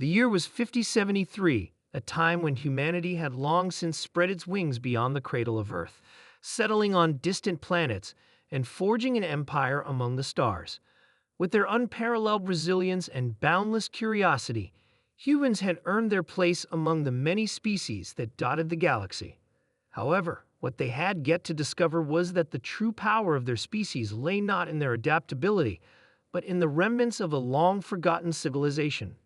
The year was 5073, a time when humanity had long since spread its wings beyond the cradle of Earth, settling on distant planets and forging an empire among the stars. With their unparalleled resilience and boundless curiosity, humans had earned their place among the many species that dotted the galaxy. However, what they had yet to discover was that the true power of their species lay not in their adaptability, but in the remnants of a long-forgotten civilization.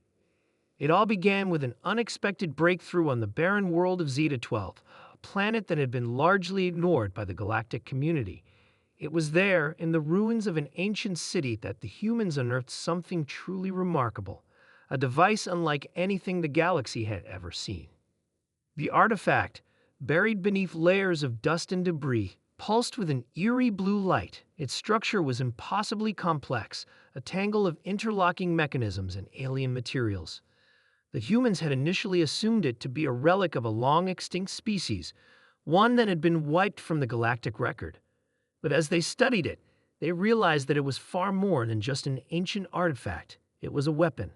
It all began with an unexpected breakthrough on the barren world of Zeta-12, a planet that had been largely ignored by the galactic community. It was there, in the ruins of an ancient city, that the humans unearthed something truly remarkable, a device unlike anything the galaxy had ever seen. The artifact, buried beneath layers of dust and debris, pulsed with an eerie blue light. Its structure was impossibly complex, a tangle of interlocking mechanisms and alien materials. The humans had initially assumed it to be a relic of a long-extinct species, one that had been wiped from the galactic record. But as they studied it, they realized that it was far more than just an ancient artifact. It was a weapon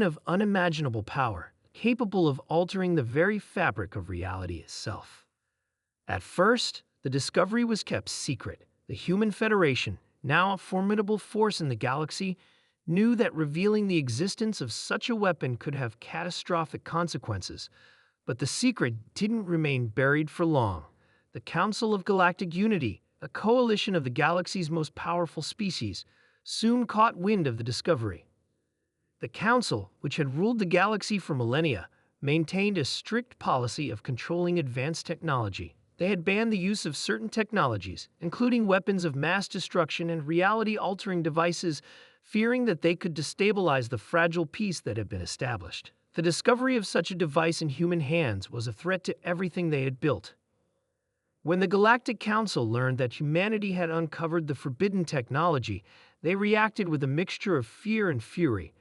of unimaginable power, capable of altering the very fabric of reality itself. At first, the discovery was kept secret. The Human Federation, now a formidable force in the galaxy, knew that revealing the existence of such a weapon could have catastrophic consequences. But the secret didn't remain buried for long. The Council of Galactic Unity, a coalition of the galaxy's most powerful species, soon caught wind of the discovery. The Council, which had ruled the galaxy for millennia, maintained a strict policy of controlling advanced technology. They had banned the use of certain technologies, including weapons of mass destruction and reality-altering devices, fearing that they could destabilize the fragile peace that had been established. The discovery of such a device in human hands was a threat to everything they had built. When the Galactic Council learned that humanity had uncovered the forbidden technology, they reacted with a mixture of fear and fury.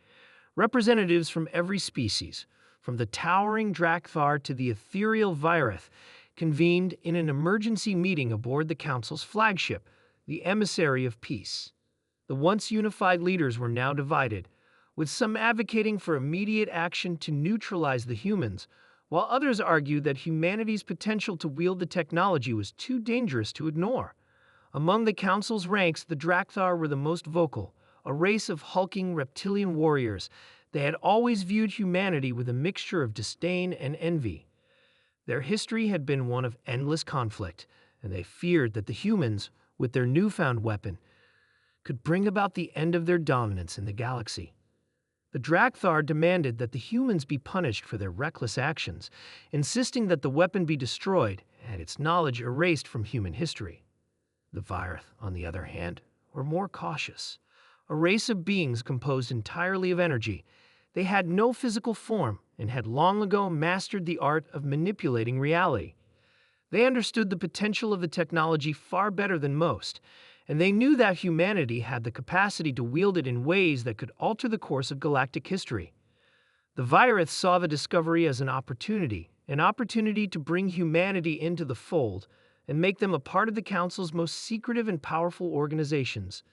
Representatives from every species, from the towering Drakthar to the ethereal Virith, convened in an emergency meeting aboard the Council's flagship, the Emissary of Peace. The once unified leaders were now divided, with some advocating for immediate action to neutralize the humans, while others argued that humanity's potential to wield the technology was too dangerous to ignore. Among the Council's ranks, the Drakthar were the most vocal, a race of hulking reptilian warriors. They had always viewed humanity with a mixture of disdain and envy. Their history had been one of endless conflict, and they feared that the humans, with their newfound weapon, could bring about the end of their dominance in the galaxy. The Drakthar demanded that the humans be punished for their reckless actions, insisting that the weapon be destroyed and its knowledge erased from human history. The Virith, on the other hand, were more cautious. A race of beings composed entirely of energy. They had no physical form and had long ago mastered the art of manipulating reality. They understood the potential of the technology far better than most, and they knew that humanity had the capacity to wield it in ways that could alter the course of galactic history. The Virith saw the discovery as an opportunity to bring humanity into the fold and make them a part of the Council's most secretive and powerful organizations.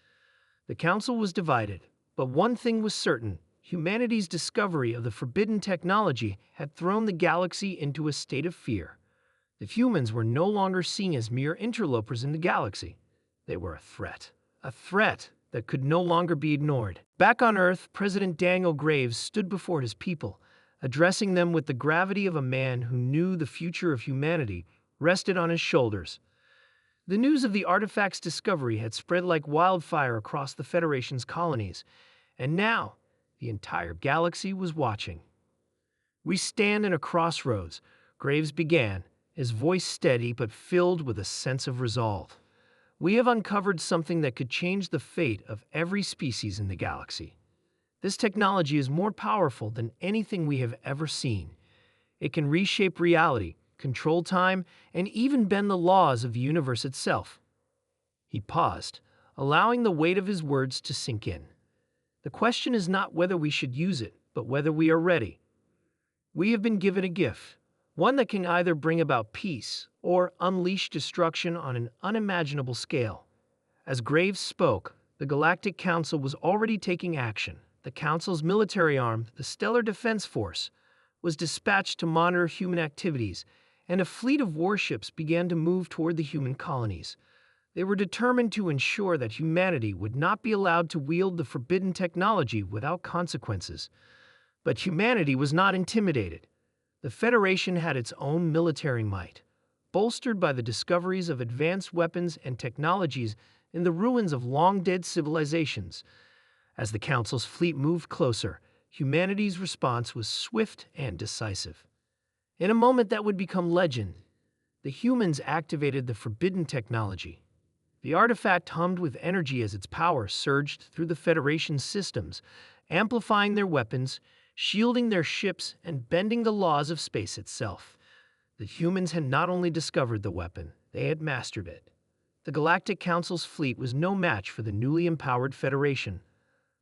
The Council was divided, but one thing was certain: humanity's discovery of the forbidden technology had thrown the galaxy into a state of fear. The humans were no longer seen as mere interlopers in the galaxy. They were a threat that could no longer be ignored. Back on Earth, President Daniel Graves stood before his people, addressing them with the gravity of a man who knew the future of humanity rested on his shoulders. The news of the artifact's discovery had spread like wildfire across the Federation's colonies, and now the entire galaxy was watching. "We stand in a crossroads," Graves began, his voice steady but filled with a sense of resolve. "We have uncovered something that could change the fate of every species in the galaxy. This technology is more powerful than anything we have ever seen. It can reshape reality, control time, and even bend the laws of the universe itself." He paused, allowing the weight of his words to sink in. "The question is not whether we should use it, but whether we are ready. We have been given a gift, one that can either bring about peace or unleash destruction on an unimaginable scale." As Graves spoke, the Galactic Council was already taking action. The Council's military arm, the Stellar Defense Force, was dispatched to monitor human activities, and a fleet of warships began to move toward the human colonies. They were determined to ensure that humanity would not be allowed to wield the forbidden technology without consequences. But humanity was not intimidated. The Federation had its own military might, bolstered by the discoveries of advanced weapons and technologies in the ruins of long-dead civilizations. As the Council's fleet moved closer, humanity's response was swift and decisive. In a moment that would become legend, the humans activated the forbidden technology. The artifact hummed with energy as its power surged through the Federation's systems, amplifying their weapons, shielding their ships, and bending the laws of space itself. The humans had not only discovered the weapon, they had mastered it. The Galactic Council's fleet was no match for the newly empowered Federation.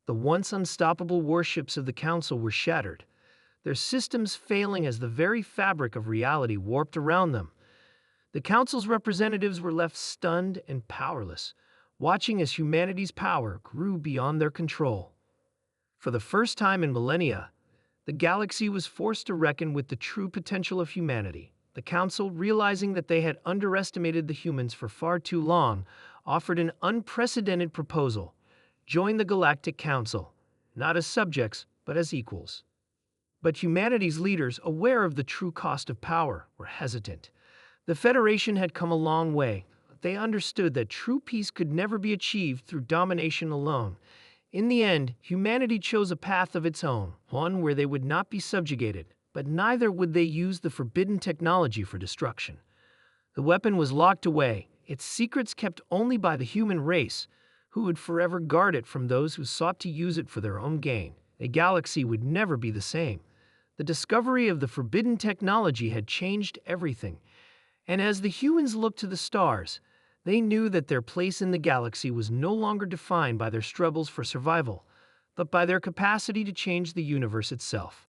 The once unstoppable warships of the Council were shattered, their systems failing as the very fabric of reality warped around them. The Council's representatives were left stunned and powerless, watching as humanity's power grew beyond their control. For the first time in millennia, the galaxy was forced to reckon with the true potential of humanity. The Council, realizing that they had underestimated the humans for far too long, offered an unprecedented proposal: join the Galactic Council, not as subjects, but as equals. But humanity's leaders, aware of the true cost of power, were hesitant. The Federation had come a long way. They understood that true peace could never be achieved through domination alone. In the end, humanity chose a path of its own, one where they would not be subjugated, but neither would they use the forbidden technology for destruction. The weapon was locked away, its secrets kept only by the human race, who would forever guard it from those who sought to use it for their own gain. The galaxy would never be the same. The discovery of the forbidden technology had changed everything. And as the humans looked to the stars, they knew that their place in the galaxy was no longer defined by their struggles for survival, but by their capacity to change the universe itself.